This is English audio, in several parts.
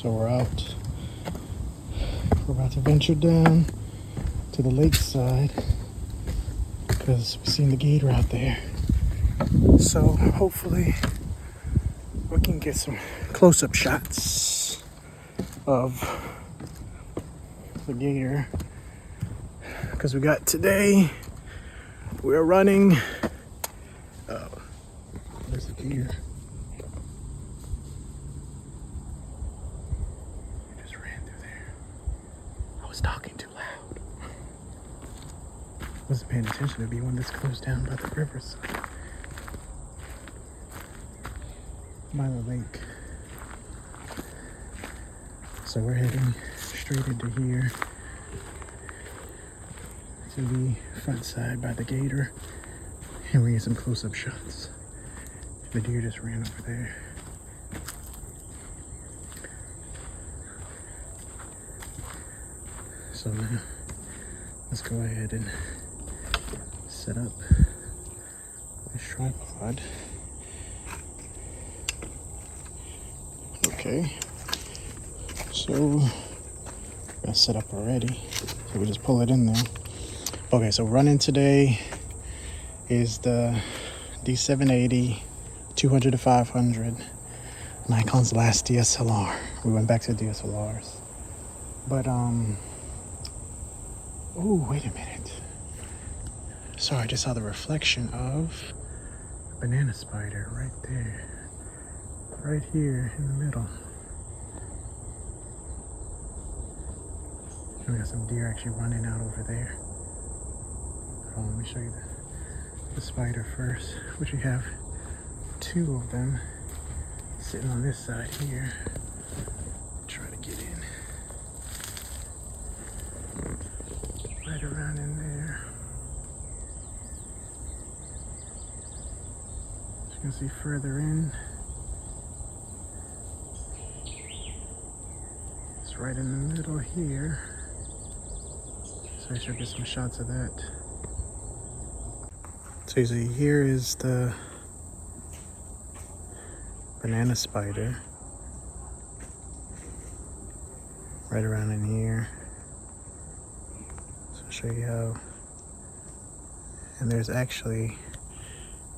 So we're out. We're about to venture down to the lakeside because we've seen the gator out there. So hopefully we can get some close-up shots of the gator, because we got today, we're running. Oh, there's the gator. He just ran through there. I was talking too loud. Wasn't paying attention to be one this close down by the riverside. By the lake. So we're heading straight into here to the front side by the gator, and we get some close-up shots. The deer just ran over there. So now let's go ahead and set up this tripod. Okay, so that's set up already, so we just pull it in there. Okay, so running today is the D780 200 to 500, Nikon's last DSLR. We went back to DSLRs, but oh, wait a minute. Sorry, I just saw the reflection of a banana spider right there. Right here in the middle. And we got some deer actually running out over there. Hold on, let me show you the spider first, which we have two of them sitting on this side here. Try to get in. Right around in there. As you can see further in. Right in the middle here, so I should get some shots of that. So you see here is the banana spider, right around in here. So I'll show you how. And there's actually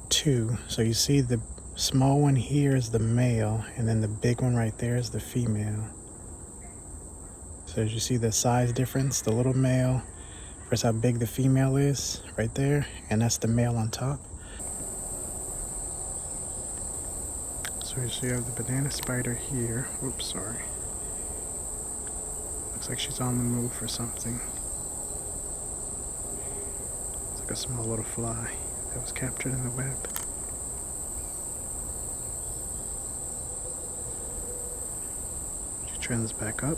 two. So you see the small one here is the male, and then the big one right there is the female. So as you see the size difference, the little male versus how big the female is right there, and that's the male on top. So as you have the banana spider here. Oops, sorry. Looks like she's on the move for something. It's like a small little fly that was captured in the web. She trends back up.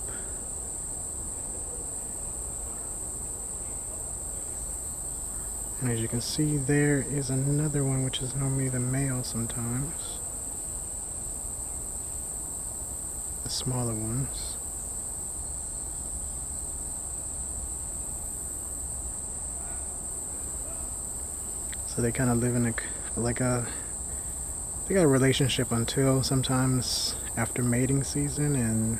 And as you can see, there is another one, which is normally the male sometimes. The smaller ones. So they kind of live in they got a relationship until sometimes after mating season, and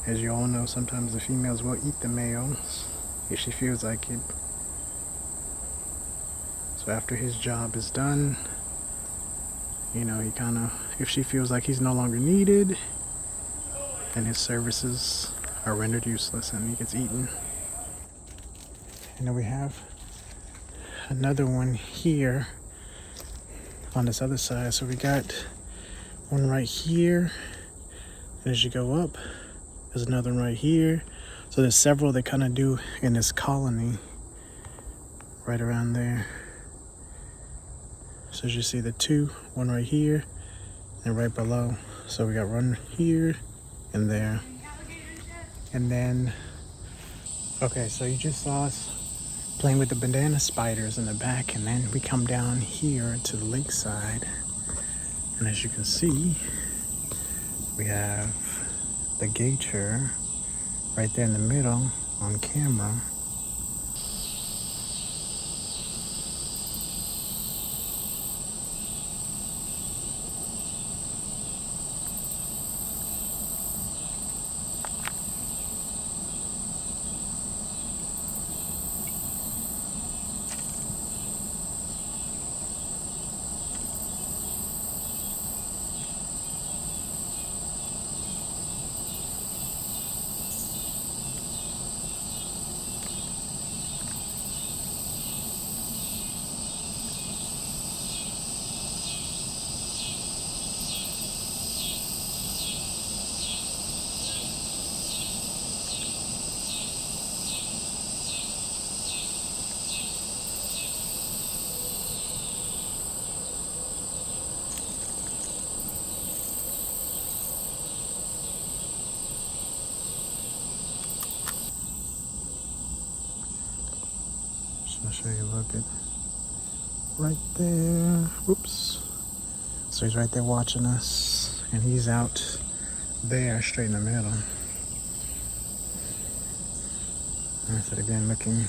as you all know, sometimes the females will eat the males if she feels like it. So after his job is done, you know, he kind of, if she feels like he's no longer needed, then his services are rendered useless and he gets eaten. And then we have another one here on this other side. So we got one right here, and as you go up, there's another one right here. So there's several that kind of do in this colony right around there. So as you see the two, one right here and right below. So we got one here and there. And then, okay, so you just saw us playing with the banana spiders in the back, and then we come down here to the lakeside. And as you can see, we have the gator right there in the middle on camera. show you, look at right there. Oops. So he's right there watching us, and he's out there straight in the middle. I said again, looking,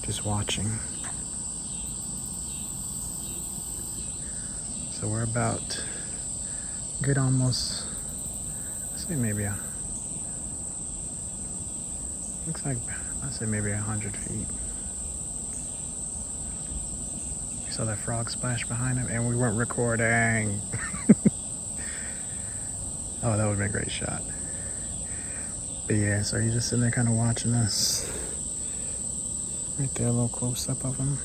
just watching. So we're about good, almost, let's say maybe looks like, I'd say maybe 100 feet. We saw that frog splash behind him, and we weren't recording. Oh, that would have been a great shot. But yeah, so he's just sitting there kind of watching us. Right there, a little close up of him.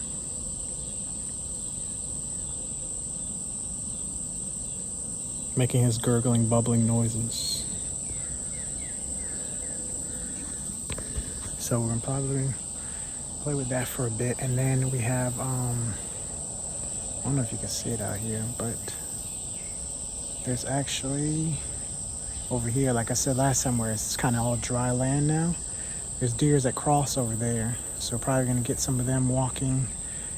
Making his gurgling, bubbling noises. So we're gonna probably play with that for a bit, and then we have I don't know if you can see it out here, but there's actually over here, like I said last time, where it's kind of all dry land now, there's deers that cross over there, so we're probably gonna get some of them walking.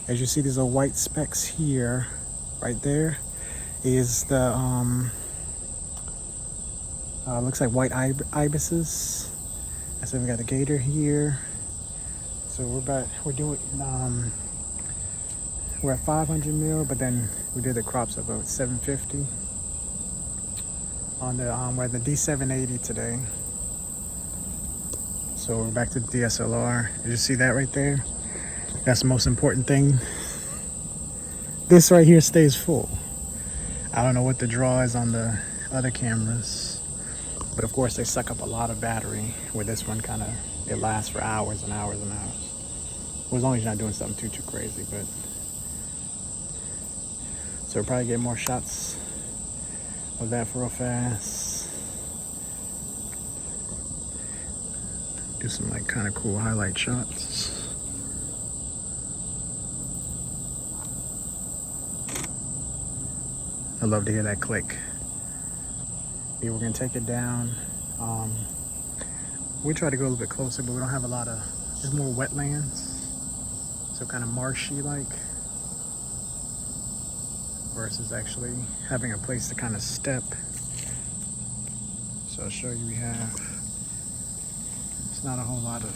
As you see, these little white specks here, right there is the looks like white ibises. I said we got the gator here. So we're at 500 mil, but then we did the crops of about 750 on the we're at the D780 today. So we're back to the DSLR. Did you see that right there? That's the most important thing. This right here stays full. I don't know what the draw is on the other cameras, but of course they suck up a lot of battery. Where this one kind of, it lasts for hours and hours and hours. Well, as long as you're not doing something too crazy, but. So we'll probably get more shots of that for real fast. Do some like kind of cool highlight shots. I love to hear that click. Yeah, we're gonna take it down. We try to go a little bit closer, but we don't have a lot of, there's more wetlands. So kind of marshy like. Versus actually having a place to kind of step. So I'll show you, we have, it's not a whole lot of,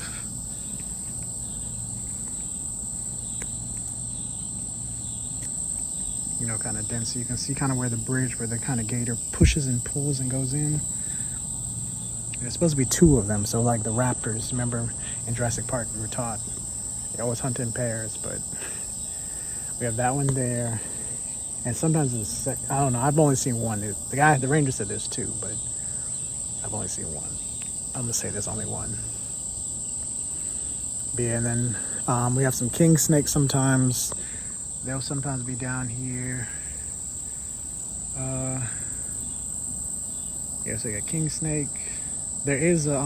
you know, kind of dense. So you can see kind of where the bridge, where the kind of gator pushes and pulls and goes in. There's supposed to be two of them. So like the raptors, remember in Jurassic Park we were taught they always hunt in pairs, but we have that one there. And sometimes it's, I don't know, I've only seen one. The ranger said there's two, but I've only seen one. I'm gonna say there's only one. But yeah, and then we have some king snakes sometimes. They'll sometimes be down here. Yeah, so you got king snake. There is a,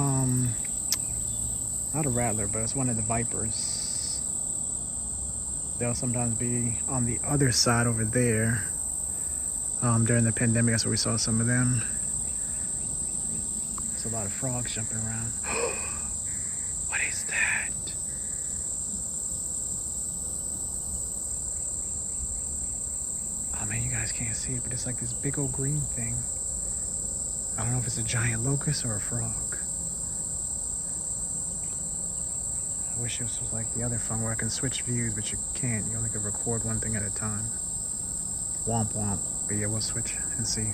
not a rattler, but it's one of the vipers. They'll sometimes be on the other side over there. During the pandemic, that's where we saw some of them. There's a lot of frogs jumping around. What is that? Oh man, you guys can't see it, but it's like this big old green thing. I don't know if it's a giant locust or a frog. I wish this was like the other phone where I can switch views, but you can't. You only can record one thing at a time. Womp womp. But yeah, we'll switch and see.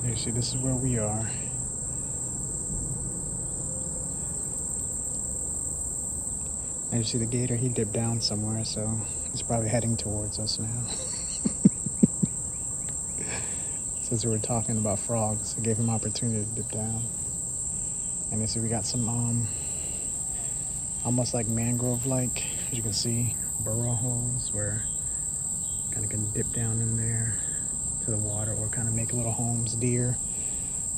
There you see, this is where we are. And you see the gator, he dipped down somewhere, so he's probably heading towards us now. Since we were talking about frogs, it gave him opportunity to dip down. And you see we got some almost like mangrove-like, as you can see, burrow holes where kind of can dip down in there to the water, or kind of make little homes, deer,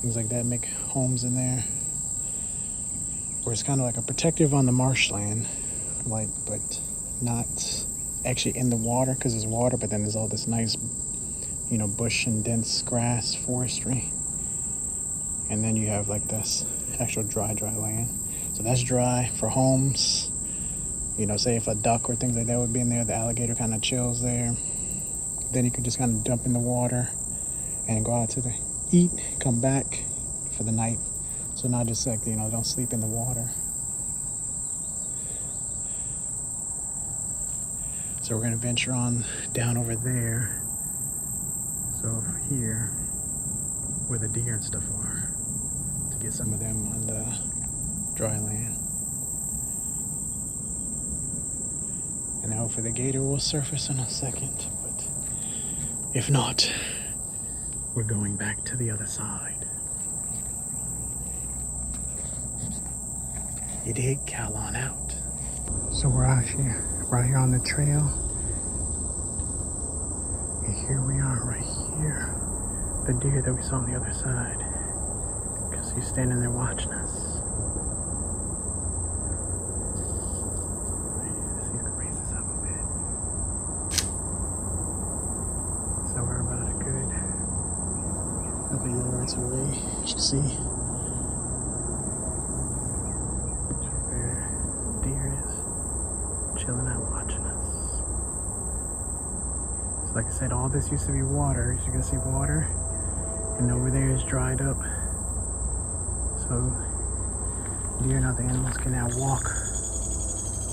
things like that, make homes in there. Where it's kind of like a protective on the marshland, like, but not actually in the water, because there's water, but then there's all this nice, bush and dense grass, forestry. And then you have like this actual dry land. So that's dry for homes. You know, say if a duck or things like that would be in there, the alligator kind of chills there. Then you could just kind of dump in the water and go out to the eat, come back for the night. So not just like, you know, don't sleep in the water. So we're gonna venture on down over there. So here, where the deer and stuff are, to get some of them on the dry land. And hopefully the gator will surface in a second, but if not, we're going back to the other side. You dig? Cal on out. So we're out here, right here on the trail. And here we are, right here. The deer that we saw on the other side. Because he's standing there watching us. See if I can raise this up a bit. So we're about a good couple yards away, as you can see. Where the deer is chilling out watching us. So like I said, all this used to be water. As you can see, water. And over there is dried up. So deer and other animals can now walk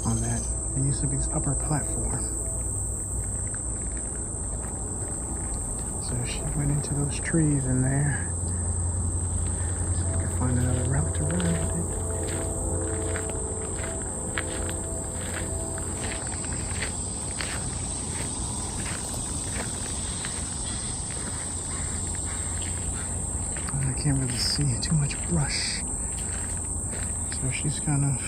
on that. It used to be this upper platform. So she went into those trees in there. So I can find another route to run with it. I can't really see too much brush. So she's kind of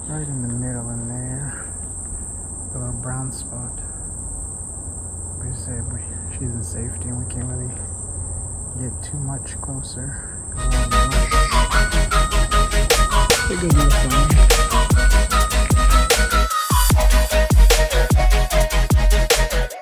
right in the middle in there. A little brown spot. We said she's in safety and we can't really get too much closer.